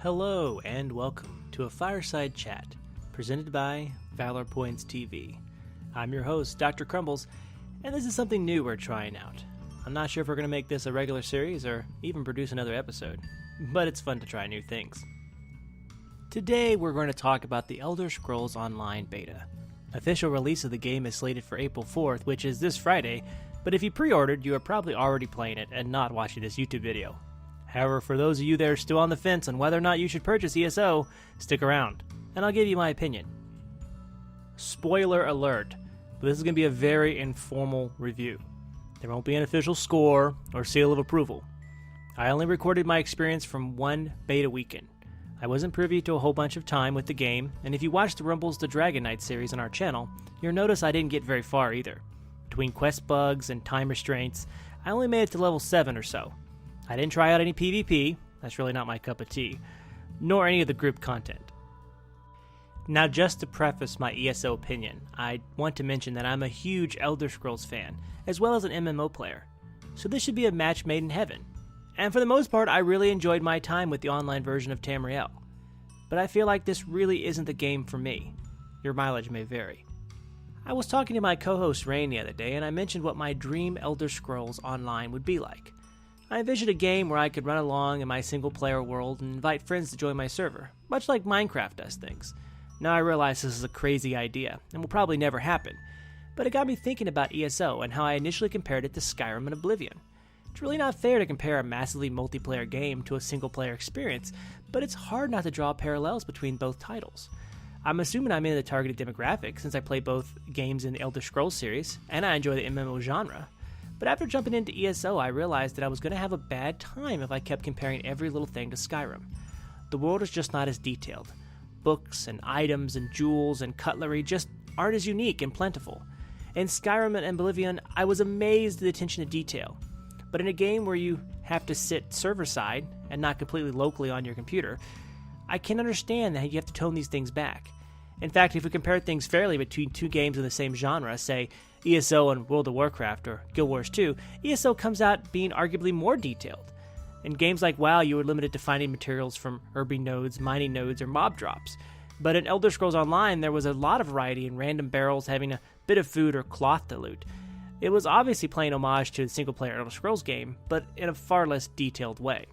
Hello and welcome to a Fireside Chat, presented by Valor Points TV. I'm your host, Dr. Krumbles, and this is something new we're trying out. I'm not sure if we're going to make this a regular series or even produce another episode, but it's fun to try new things. Today we're going to talk about the Elder Scrolls Online Beta. Official release of the game is slated for April 4th, which is this Friday, but if you pre-ordered, you are probably already playing it and not watching this YouTube video. However, for those of you that are still on the fence on whether or not you should purchase ESO, stick around, and I'll give you my opinion. Spoiler alert, but this is going to be a very informal review. There won't be an official score or seal of approval. I only recorded my experience from one beta weekend. I wasn't privy to a whole bunch of time with the game, and if you watched the Krumbles the Dragon Knight series on our channel, you'll notice I didn't get very far either. Between quest bugs and time restraints, I only made it to level 7 or so. I didn't try out any PvP, that's really not my cup of tea, nor any of the group content. Now, just to preface my ESO opinion, I want to mention that I'm a huge Elder Scrolls fan, as well as an MMO player, so this should be a match made in heaven. And for the most part, I really enjoyed my time with the online version of Tamriel. But I feel like this really isn't the game for me. Your mileage may vary. I was talking to my co-host Rain the other day, and I mentioned what my dream Elder Scrolls Online would be like. I envisioned a game where I could run along in my single-player world and invite friends to join my server, much like Minecraft does things. Now I realize this is a crazy idea, and will probably never happen, but it got me thinking about ESO and how I initially compared it to Skyrim and Oblivion. It's really not fair to compare a massively multiplayer game to a single-player experience, but it's hard not to draw parallels between both titles. I'm assuming I'm in the targeted demographic since I play both games in the Elder Scrolls series, and I enjoy the MMO genre. But after jumping into ESO, I realized that I was going to have a bad time if I kept comparing every little thing to Skyrim. The world is just not as detailed. Books and items and jewels and cutlery just aren't as unique and plentiful. In Skyrim and Oblivion, I was amazed at the attention to detail. But in a game where you have to sit server-side and not completely locally on your computer, I can understand that you have to tone these things back. In fact, if we compare things fairly between two games in the same genre, say ESO and World of Warcraft or Guild Wars 2, ESO comes out being arguably more detailed. In games like WoW, you were limited to finding materials from herbing nodes, mining nodes, or mob drops. But in Elder Scrolls Online, there was a lot of variety in random barrels having a bit of food or cloth to loot. It was obviously playing homage to the single-player Elder Scrolls game, but in a far less detailed way.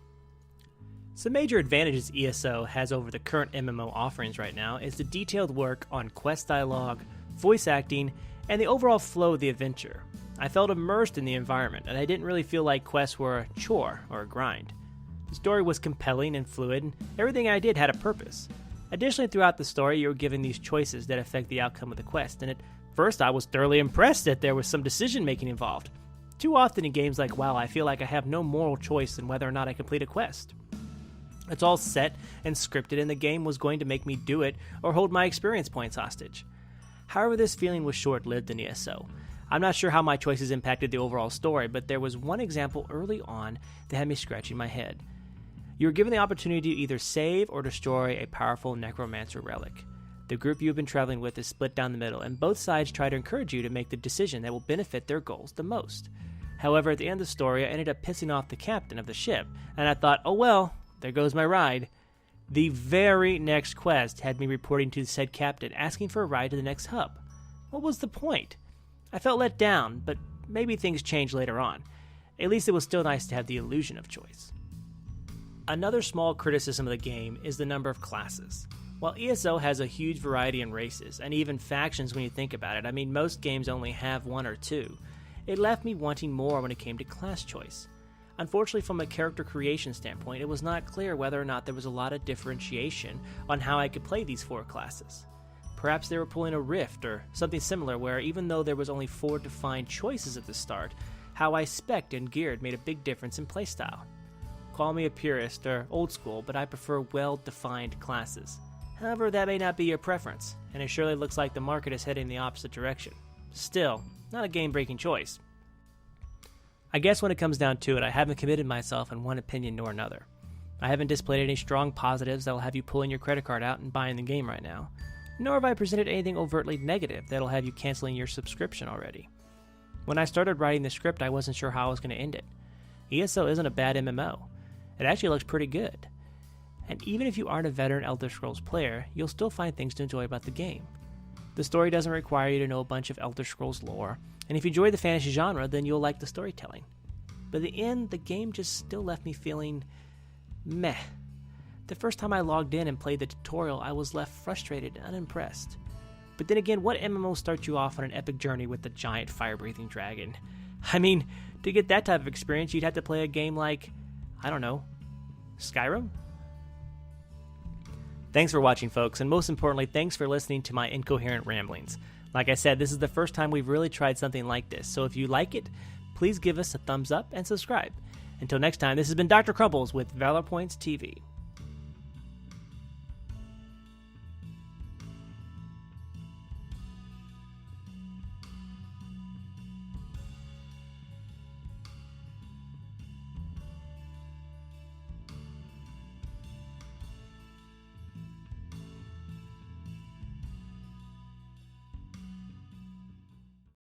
Some major advantages ESO has over the current MMO offerings right now is the detailed work on quest dialogue, voice acting, and the overall flow of the adventure. I felt immersed in the environment, and I didn't really feel like quests were a chore or a grind. The story was compelling and fluid, and everything I did had a purpose. Additionally, throughout the story, you were given these choices that affect the outcome of the quest, and at first I was thoroughly impressed that there was some decision-making involved. Too often in games like WoW, I feel like I have no moral choice in whether or not I complete a quest. It's all set and scripted, and the game was going to make me do it or hold my experience points hostage. However, this feeling was short-lived in ESO. I'm not sure how my choices impacted the overall story, but there was one example early on that had me scratching my head. You were given the opportunity to either save or destroy a powerful necromancer relic. The group you have been traveling with is split down the middle, and both sides try to encourage you to make the decision that will benefit their goals the most. However, at the end of the story, I ended up pissing off the captain of the ship, and I thought, oh well, there goes my ride. The very next quest had me reporting to the said captain asking for a ride to the next hub. What was the point? I felt let down, but maybe things changed later on. At least it was still nice to have the illusion of choice. Another small criticism of the game is the number of classes. While ESO has a huge variety in races, and even factions when you think about it, I mean most games only have one or two, it left me wanting more when it came to class choice. Unfortunately, from a character creation standpoint, it was not clear whether or not there was a lot of differentiation on how I could play these 4 classes. Perhaps they were pulling a Rift or something similar where even though there was only 4 defined choices at the start, how I spec'd and geared made a big difference in playstyle. Call me a purist or old school, but I prefer well-defined classes. However, that may not be your preference, and it surely looks like the market is heading in the opposite direction. Still, not a game-breaking choice. I guess when it comes down to it, I haven't committed myself in one opinion nor another. I haven't displayed any strong positives that will have you pulling your credit card out and buying the game right now, nor have I presented anything overtly negative that'll have you canceling your subscription already. When I started writing the script, I wasn't sure how I was going to end it. ESO isn't a bad MMO. It actually looks pretty good. and even if you aren't a veteran Elder Scrolls player, you'll still find things to enjoy about the game. The story doesn't require you to know a bunch of Elder Scrolls lore, and if you enjoy the fantasy genre, then you'll like the storytelling. But in the end, the game just still left me feeling meh. The first time I logged in and played the tutorial, I was left frustrated and unimpressed. But then again, what MMO starts you off on an epic journey with the giant fire-breathing dragon? I mean, to get that type of experience, you'd have to play a game like, I don't know, Skyrim? Thanks for watching, folks, and most importantly, thanks for listening to my incoherent ramblings. Like I said, this is the first time we've really tried something like this, so if you like it, please give us a thumbs up and subscribe. Until next time, this has been Dr. Krumbles with Valor Points TV.